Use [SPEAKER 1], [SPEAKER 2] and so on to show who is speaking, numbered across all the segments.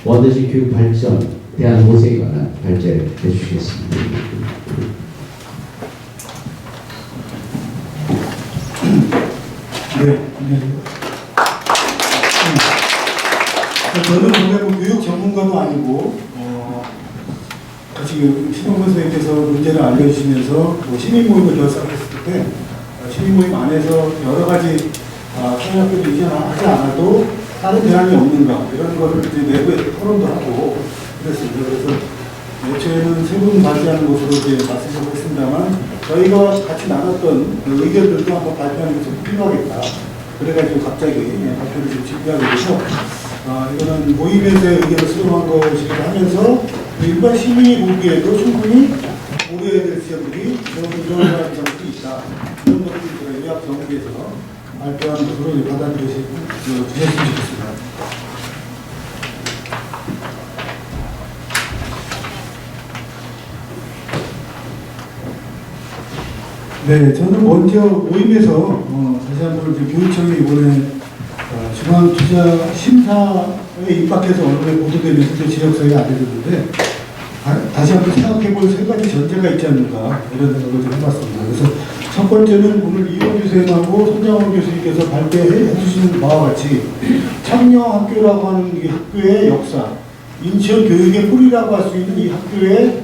[SPEAKER 1] 원더시 교육 발전 대한 모색에 관한 발제를 해주시겠습니다.
[SPEAKER 2] 네, 저는 원래 뭐 교육 전문가도 아니고, 같이 신용근 선생님께서 문제를 알려주시면서 시민 모임을 결성했을 때, 시민 모임 안에서 여러 가지 사회학교를 이전하지 않아도 다른 대안이 없는가, 이런 거를 이제 내부에 토론도 하고 그랬습니다. 그래서 애초에는 세 분 발제하는 것으로 이제 말씀을 했습니다만, 저희가 같이 나눴던 그 의견들도 한번 발표하는 게 좀 필요하겠다. 그래가지고 갑자기 발표를 좀 준비하게 돼서, 이거는 모임에서의 의견을 수렴한 것이기도 하면서, 일반 시민이 보기에도 충분히 고려해야 될 지점들이 이런 점들이 있다. 이런 것들을 의학 정부에서 발표하는 것으로 받아들여주셨으면 좋겠습니다. 네, 저는 먼저 모임에서 다시 한번 교육청이 이번에 중앙투자심사에 입각해서 언론에 보도되면서 지적서에 알려졌는데, 다시 한번 생각해볼 세 가지 전제가 있지 않는가, 이런 생각을 좀 해봤습니다. 그래서 첫 번째는 오늘 이원주 선생님하고 손장원 교수님께서 발표해 주시는 바와 같이 창녀학교라고 하는 이 학교의 역사, 인천 교육의 뿌리라고 할 수 있는 이 학교의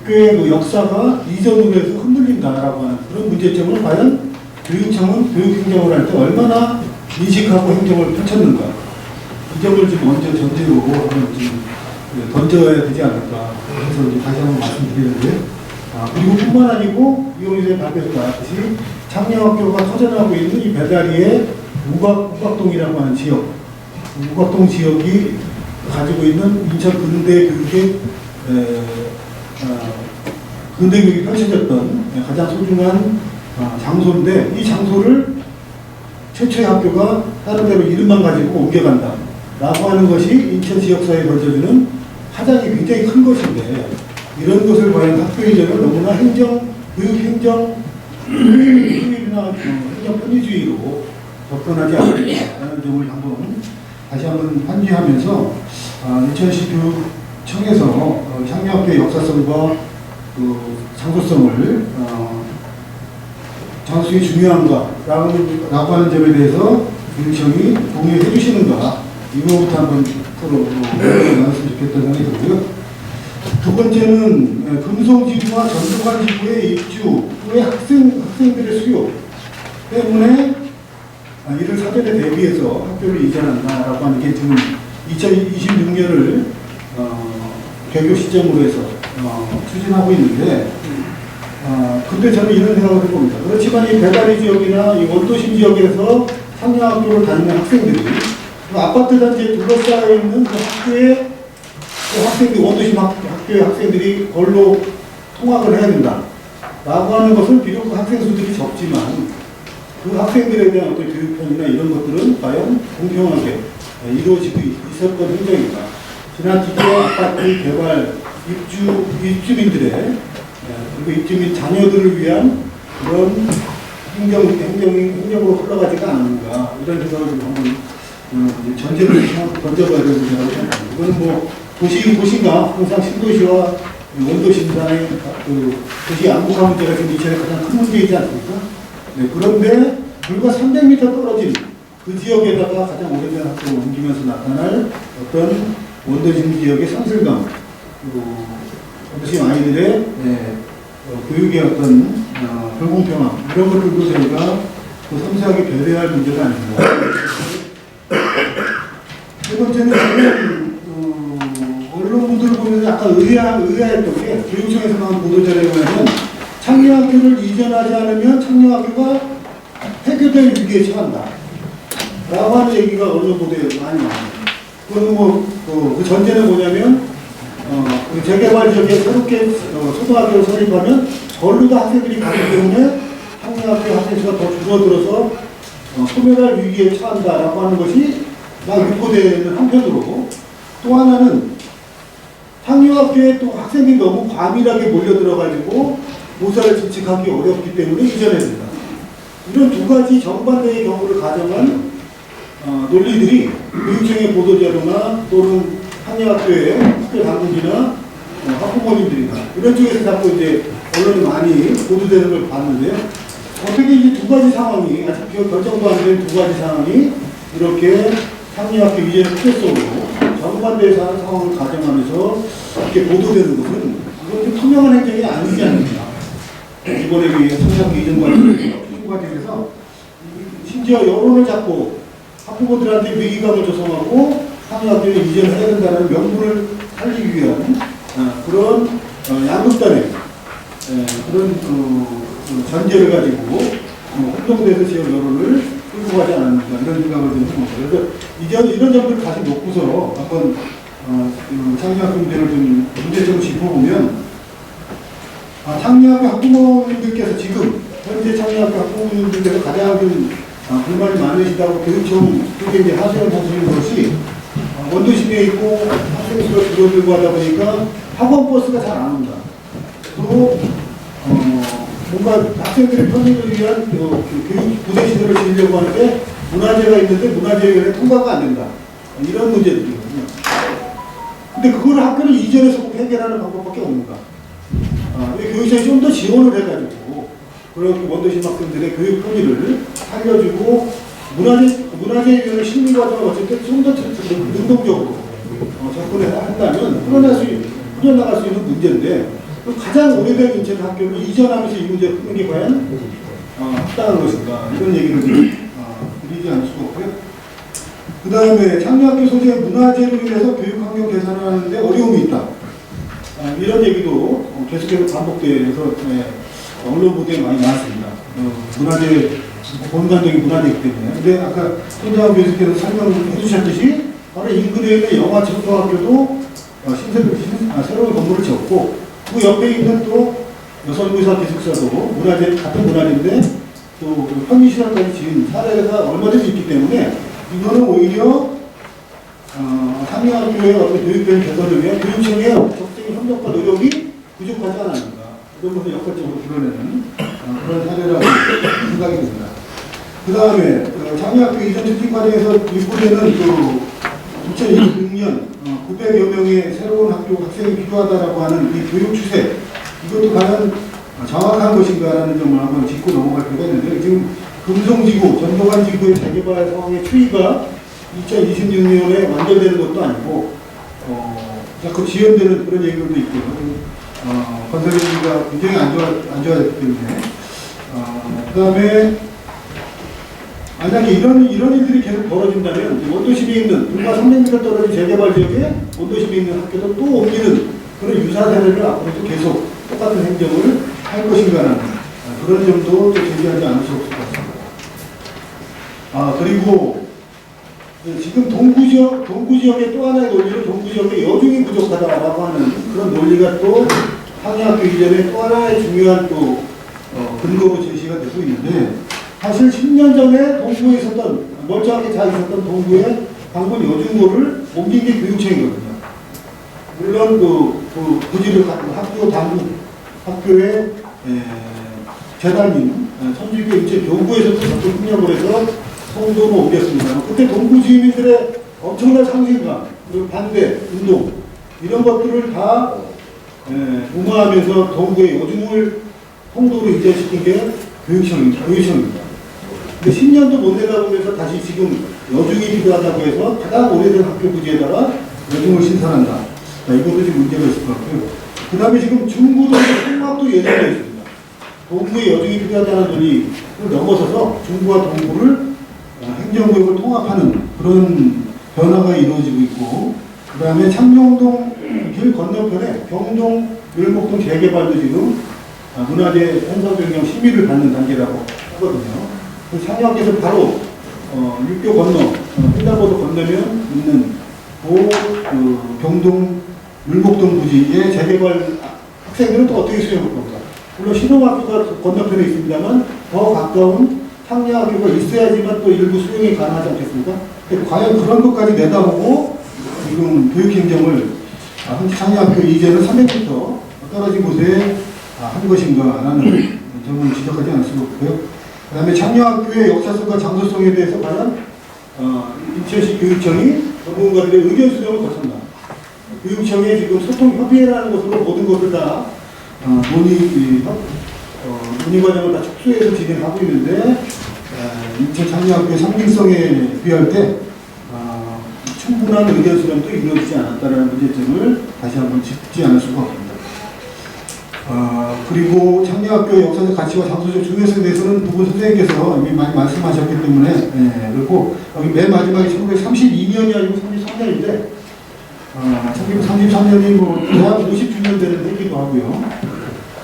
[SPEAKER 2] 그 역사가 이전으로 해서 흔들린다라고 하는 그런 문제점을 과연 교육청은 교육행정을 할 때 얼마나 인식하고 행정을 펼쳤는가, 이 점을 좀 먼저 전제로 한번 좀 던져야 되지 않을까 해서 이제 다시 한번 말씀드리는데, 그리고 뿐만 아니고 이용희 선생님 발표에서 나왔듯이 창녀학교가 터져나오고 있는 이 배다리의 우각동이라고 하는 지역, 우각동 지역이 가지고 있는 인천 근대 교육의 근대 교육이 펼쳐졌던 가장 소중한 장소인데, 이 장소를 최초의 학교가 다른 데로 이름만 가지고 옮겨간다 라고 하는 것이 인천 지역사회에 벌어지는 파장이 굉장히 큰 것인데, 이런 것을 과연 학교 이전을 너무나 교육행정 수립이나 행정 편의주의로 접근하지 않는다는 점을 다시 한번 환기하면서, 인천시 교육청에서 창녀학교의 역사성과 그 장소성을 장소성이 중요한가라고 하는 점에 대해서 교육청이 동의해 주시는가, 이거부터 한번 서로 나눴으면 좋겠다는 생각이 들고요. 두 번째는 금송지구와 전두관지구의 입주 후에 학생들의 수요 때문에 이를 사전에 대비해서 학교를 이전한다라고 하는 게 지금 2026년을 개교 시점으로 해서 추진하고 있는데, 근데 저는 이런 생각을 해봅니다. 그렇지만 이 배다리 지역이나 이 원도심 지역에서 창녀학교를 다니는 학생들이 그 아파트 단지에 둘러싸여 있는 그 학교의 학생들, 원도심 학교의 학생들이 걸로 통학을 해야 된다 라고 하는 것은 비록 그 학생 수들이 적지만 그 학생들에 대한 어떤 교육편이나 이런 것들은 과연 공평하게 이루어지고 있었던 현장이다. 지난 기존 아파트 개발 입주민들의 그리고 입주민 자녀들을 위한 그런 행정으로 흘러가지가 않는가, 이런 생각을 한번 전제를 던져봐야 되는 생각을 합니다. 이거는 뭐 도시가 항상 신도시와 원도심 간의 그 도시 안보화 문제가 지금 이천의 가장 큰 문제이지 않습니까? 네, 그런데 불과 300m 떨어진 그 지역에다가 가장 오래된 학교를 옮기면서 나타날 어떤 원도심 지역의 상실감, 원도심 아이들의 교육의 어떤 불공평함, 이런 것들도 저희가 그 섬세하게 배려해야 할 문제가 아닙니다. 세 번째는 언론 보도를 보면서 약간 의아했던 게, 교육청에서 나온 보도자료에 보면 창녀학교를 이전하지 않으면 창녀학교가 폐교될 위기에 처한다 라고 하는 얘기가 언론 보도에 많이 나옵니다. 그건 그 전제는 뭐냐면, 그 재개발 지역에 새롭게 초등학교를 설립하면 전부 다 학생들이 가기 때문에 창녀학교 학생 수가 더 줄어들어서 소멸할 위기에 처한다라고 하는 것이 막 유포되는 한편으로, 또 하나는 창녀학교에 또 학생들이 너무 과밀하게 몰려들어가지고 모사를 진척하기 어렵기 때문에 이전해야 된다. 이런 두 가지 정반대의 경우를 가정한 논리들이 교육청의 보도자료나 또는 상여학교의 학교 당국이나 학부모님들이나 이런 쪽에서 자꾸 이제 언론이 많이 보도되는 걸 봤는데요. 어떻게 이제 두 가지 상황이, 아직 결정도 안 된 두 가지 상황이 이렇게 상여학교 이전의 크게 속으로 정반대에서 하는 상황을 가정하면서 이렇게 보도되는 것은 이건 좀 투명한 행정이 아니지 않느냐. 이번에 상여학교 이전 과정에서 심지어 여론을 잡고 학부모들한테 위기감을 조성하고 상여학교에 이전을 해야 된다는 명분을 살리기 위한 그런 양극단의 그런 전제를 가지고 혼동돼서 지역 여론을 끌고 가지 않았는가 이런 생각을 좀 해봅니다. 그래서 이런 점들을 다시 놓고서 한번 상여학교 문제를 좀 문제적으로 짚어보면 상여학교 학부모님들께서 지금 현재 상여학교 학부모님들께서 가장 좀 불만이 많으시다고 교육청 쪽에 이제 하소연 하시는 것이 원도심에 있고 학생 수가 줄어들고 하다 보니까 학원 버스가 잘 안 온다. 또 뭔가 학생들의 편의를 위한 교육 부대 시설을 지으려고 하는데 문화재가 있는데 문화재에 통과가 안 된다. 이런 문제들이거든요. 근데 그걸 학교를 이전해서 꼭 해결하는 방법밖에 없는가. 교육청이 좀 더 지원을 해가지고 그런 원도심 학생들의 교육 편의를 살려주고 문화재에 대한 심리과정을 어쨌든 좀 더 능동적으로 접근한다면 풀어나갈 수 있는 문제인데 가장 오래된 인천 학교를 이전하면서 이 문제를 푸는 게 과연 합당한 것인가 이런 얘기를 드리지 않을 수가 없고요. 그 다음에 상여학교 소재의 문화재로 인해서 교육환경 개선을 하는데 어려움이 있다. 이런 얘기도 계속해서 반복되어서 언론 보도에 많이 나왔습니다. 문화재, 본관적인 문화재이기 때문에. 근데 아까 손장훈 교수께서 설명해 주셨듯이 바로 인근에 있는 영화초등학교도 새로운 건물을 지었고 그 옆에 있는 또 여성의사 기숙사도 같은 문화재인데 또 편의시설까지 지은 사례가 얼마든지 있기 때문에 이거는 오히려 상여학교의 어떤 교육적인 개선을 위한 교육청의 적극적인 협력과 노력이 부족하지 않았는가 이런 것을 역설적으로 드러내는 그런 사례라고 생각이 듭니다. 그 다음에 상여학교 이전 특징 과정에서 일부에는 2026년 900여 명의 새로운 학교 학생이 필요하다라고 하는 이 교육 추세 이것도 과연 정확한 것인가라는 점을 한번 짚고 넘어갈 필요가 있는데 지금 금송지구, 전동환지구의 재개발 상황의 추이가 2026년에 완료되는 것도 아니고 자꾸 지연되는 그런 얘기들도 있고 건설 얘기가 굉장히 안 좋아졌기 때문에 그 다음에 만약에 이런 일들이 계속 벌어진다면 원도심에 있는 불과 300m 떨어진 재개발 지역에 원도심에 있는 학교도 또 옮기는 그런 유사 사례를 앞으로도 계속 똑같은 행정을 할 것인가라는 그런 점도 제기하지 않을 수 없을 것 같습니다. 그리고 지금 동구지역의 또 하나의 논리로 동구지역에 여중이 부족하다라고 하는 그런 논리가 또 상여학교 이전에 또 하나의 중요한 또 근거로 제시가 되고 있는데 사실 10년 전에 동구에 있었던 멀쩡하게 잘 있었던 동구에 방문 여중고를 옮긴 게 교육청이거든요. 물론 그 부지를 학교 당국 학교의 재단인 선주교 인체 교구에서도 자꾸 협력을 해서 송도로 옮겼습니다. 그때 동구 주민들의 엄청난 상실감 그리고 반대 운동 이런 것들을 다 무마하면서 동구의 여중을 송도로 이전시킨 게 교육청입니다. 근데 10년도 못 내다보면서 다시 지금 여중이 필요하다고 해서 가장 오래된 학교 부지에다가 여중을 신설한다. 이것도 지금 문제가 있을 것 같고요. 그 다음에 지금 중구도 통합도 예정되어 있습니다. 동구에 여중이 필요하다는 논의를 넘어서서 중구와 동구를 행정구역을 통합하는 그런 변화가 이루어지고 있고 그 다음에 창녕동 길 건너편에 경동 율목동 재개발도 지금 문화재 현상 변경 심의를 받는 단계라고 하거든요. 상여학교에서 바로 육교 건너 횡단보도 건너면 있는 그 경동 율목동 부지의 재개발 학생들은 또 어떻게 수용할 겁니까? 물론 신호학교가 건너편에 있습니다만 더 가까운 상여학교가 있어야지만 또 일부 수용이 가능하지 않겠습니까? 과연 그런 것까지 내다보고 지금 교육행정을 상여학교 이제는 300m 떨어진 곳에 한 것인가라는 점을 지적하지 않을 수가 없고요. 그 다음에 상여학교의 역사성과 장소성에 대해서 과연 인천시 교육청이 전문가들의 의견 수정을 거쳤나 교육청의 지금 소통협의회라는 것으로 모든 것을 다 논의 과정을 다 축소해서 진행하고 있는데 인천 창녀학교의 상징성에 비할 때 충분한 의견 수렴도 이루어지지 않았다는 문제점을 다시 한번 짚지 않을 수가 없습니다. 그리고 창녀학교의 역사적 가치와 장소적 중요성에 대해서는 두 분 선생님께서 이미 많이 말씀하셨기 때문에 그리고 여기 맨 마지막에 1932년이 아니고 33년인데 1933년이 뭐 대학 50주년 되는 해기도 하고요.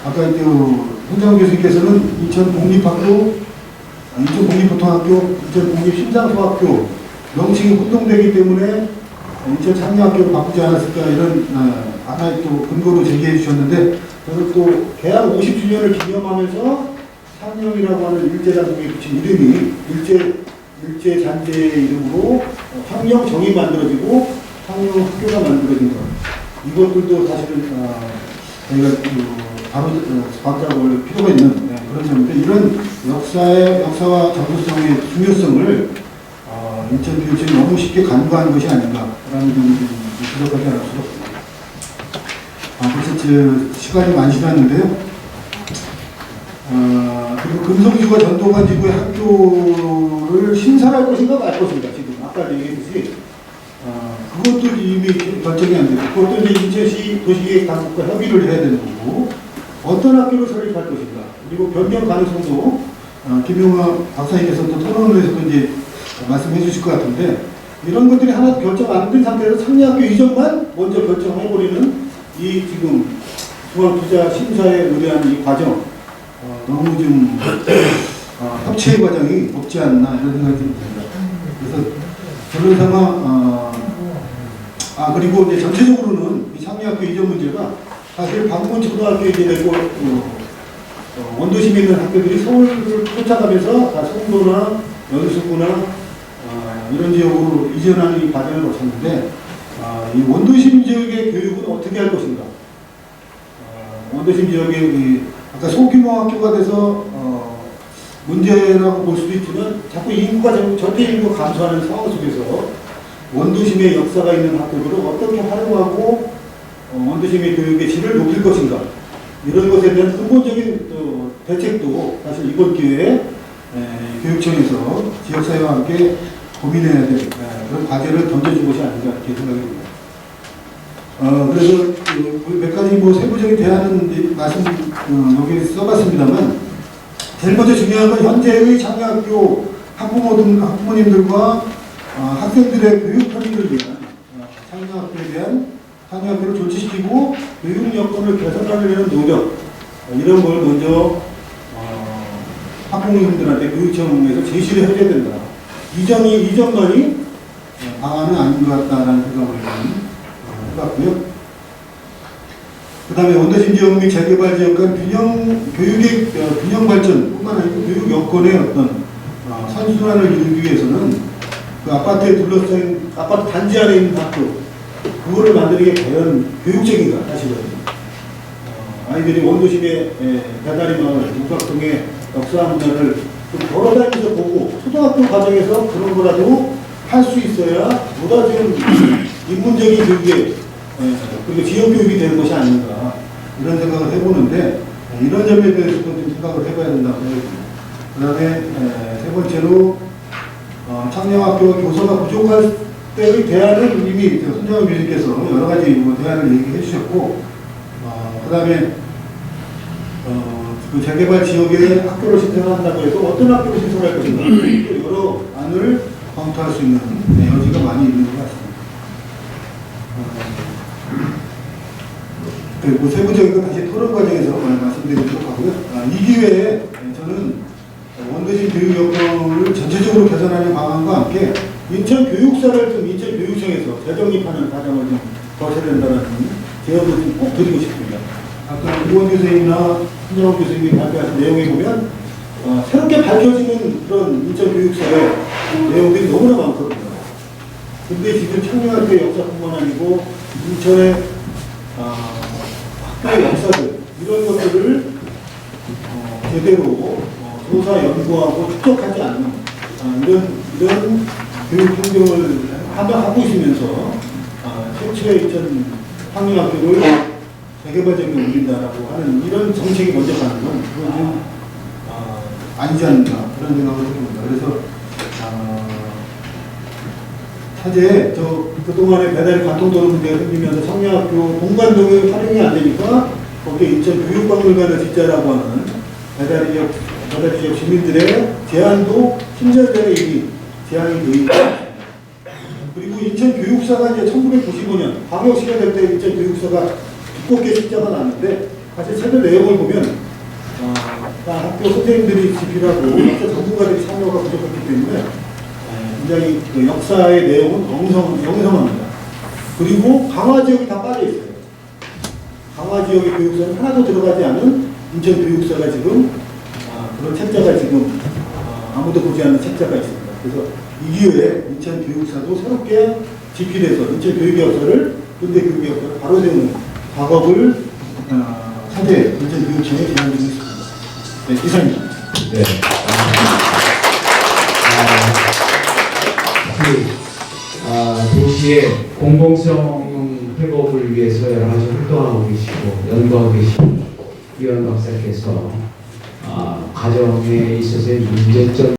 [SPEAKER 2] 아까 현장 교수님께서는 인천 공립학교, 인천 공립보통학교, 인천 공립심장소학교 명칭이 혼동되기 때문에 인천 창녀학교로 바꾸지 않았을까 이런 하나의 또 근거로 제기해 주셨는데 저는 또 개학 50주년을 기념하면서 창녕이라고 하는 일제단독에 붙인 이름이 일제잔재의 이름으로 창녕정이 만들어지고 창녕학교가 만들어진 것 이것들도 사실은 저희가 바로 잡을 필요가 있는 그런 점인데 이런 역사와 정서성의 중요성을 인천교육청이 너무 쉽게 간과하는 것이 아닌가라는 점을 지적하지 않을 수가 없습니다. 그래서 시간이 많이 지났는데요. 그리고 금성지구와 전동관지구의 학교를 신설할 것인가 말 것인가 지금 아까 얘기했듯이 그것도 이미 결정이 안 되고 그것도 이제 인천시 도시계획당국과 협의를 해야 되는 거고 어떤 학교를 설립할 것인가 그리고 변경 가능성도 김용화 박사님께서 또 토론에서도 이제 말씀해 주실 것 같은데 이런 것들이 하나도 결정 안 된 상태에서 창녀학교 이전만 먼저 결정해버리는 이 지금 중앙투자심사에 의뢰한 이 과정 너무 좀 협치의 과정이 없지 않나 이런 생각이 듭니다. 그래서 그런 상황 그리고 이제 전체적으로는 이 창녀학교 이전 문제가 사실 방문 초등학교 이제 되고 원도심에 있는 학교들이 서울을 쫓아가면서 다 송도나 연수구나 이런 지역으로 이전하는 이 과정을 거쳤는데 이 원도심 지역의 교육은 어떻게 할 것인가? 원도심 지역의 아까 소규모 학교가 돼서 문제라고 볼 수도 있지만 자꾸 인구가 전체 인구가 감소하는 상황 속에서 원도심의 역사가 있는 학교들을 어떻게 활용하고 원도심의 교육의 질을 높일 것인가? 이런 것에 대한 근본적인 대책도 사실 이번 기회에 교육청에서 지역사회와 함께 고민해야 될 그런 과제를 던져준 것이 아닌가 이렇게 생각이 듭니다. 그래서 몇 가지 세부적인 대안은 말씀 여기 써봤습니다만 제일 먼저 중요한 건 현재의 창녀학교 학부모님들과 학생들의 교육 편의를 위한 창녀학교에 대한 창녀학교를 조치시키고 교육 여건을 개선하려는 노력 이런 걸 먼저 학부모님들한테 교육청에서 제시를 해줘야 된다. 이전만이 방안은 아닌 것 같다라는 생각을 해봤고요. 그 다음에 원도심 지역 및 재개발 지역 간 교육의 균형 발전뿐만 아니고 교육 여건의 어떤 선순환을 이루기 위해서는 그 아파트에 둘러싸인 아파트 단지 안에 있는 학교 그거를 만드는 게 과연 교육적인가 사실은 아이들이 원도심의 배다리 마을 육각동의 역사 문화를 좀 걸어다니면서 보고 초등학교 과정에서 그런 거라도 할 수 있어야 보다 좀 인문적인 교육에 그리고 지역 교육이 되는 것이 아닌가 이런 생각을 해보는데 이런 점에 대해서도 좀 생각을 해봐야 된다고 생각합니다. 그 다음에 세 번째로 창녕학교와 교사가 부족할 때의 대안을 이미 손정은 교수님께서 여러 가지 대안을 얘기해 주셨고 그 다음에 그 재개발 지역에 학교를 신설한다고 해서 어떤 학교를 신설할 것인가 여러 안을 검토할 수 있는 여지가 많이 있는 것 같습니다. 그 세부적인 건 다시 토론 과정에서 말씀드리도록 하고요. 이 기회에 저는 원도심 교육 여건을 전체적으로 개선하는 방안과 함께 인천 교육사를 좀 인천 교육청에서 재정립하는 과정을 좀 거쳐야 된다는 제안을 좀 꼭 드리고 싶습니다. 아까 이원 교수님이나 신정원 교수님이 발표하신 내용에 보면 새롭게 밝혀지는 그런 인천 교육사의 내용들이 너무나 많거든요. 근데 지금 창녕학교의 역사뿐만 아니고 인천의 학교의 역사들 이런 것들을 제대로 조사 연구하고 축적하지 않는 이런 교육 환경을 하고 있으면서 최초의 인천 황림학교를 재개발적으로 올린다라고 하는 이런 정책이 먼저 가는 건 그건 좀 아니지 않나 그런 생각을 해봅니다. 그래서 사실 그동안에 배달이 관통도로 문제가 생기면서 성녀학교 본관동이 활용이 안 되니까 거기에 인천 교육박물관을 짓자라고 하는 배달이 지역 주민들의 제안도 신절전에 이미 제안이 되어 있고, 그리고 인천 교육사가 이제 1995년 광역시가 될 때 인천 교육사가 두껍게 숫자가 나는데 사실 최근 내용을 보면 학교 선생님들이 집필하고 학교 전문가들이 참여가 부족했기 때문에 굉장히 그 역사의 내용은 영성합니다. 그리고 강화 지역이 다 빠져 있어요. 강화 지역의 교육사는 하나도 들어가지 않은 인천 교육사가 지금 그런 책자가 지금 아무도 보지 않는 책자가 있습니다. 그래서 이 기회에 인천 교육사도 새롭게 집필해서 인천 교육역사를 현대 교육역사를 바로 세우는 작업을 현재 인천 교육청에 제안드리고 있습니다. 네, 이상입니다.
[SPEAKER 1] 네. 도시의 공공성 회복을 위해서 여러 가지 활동하고 계시고 연구하고 계신 이현 박사께서 가정에 있어서의 문제점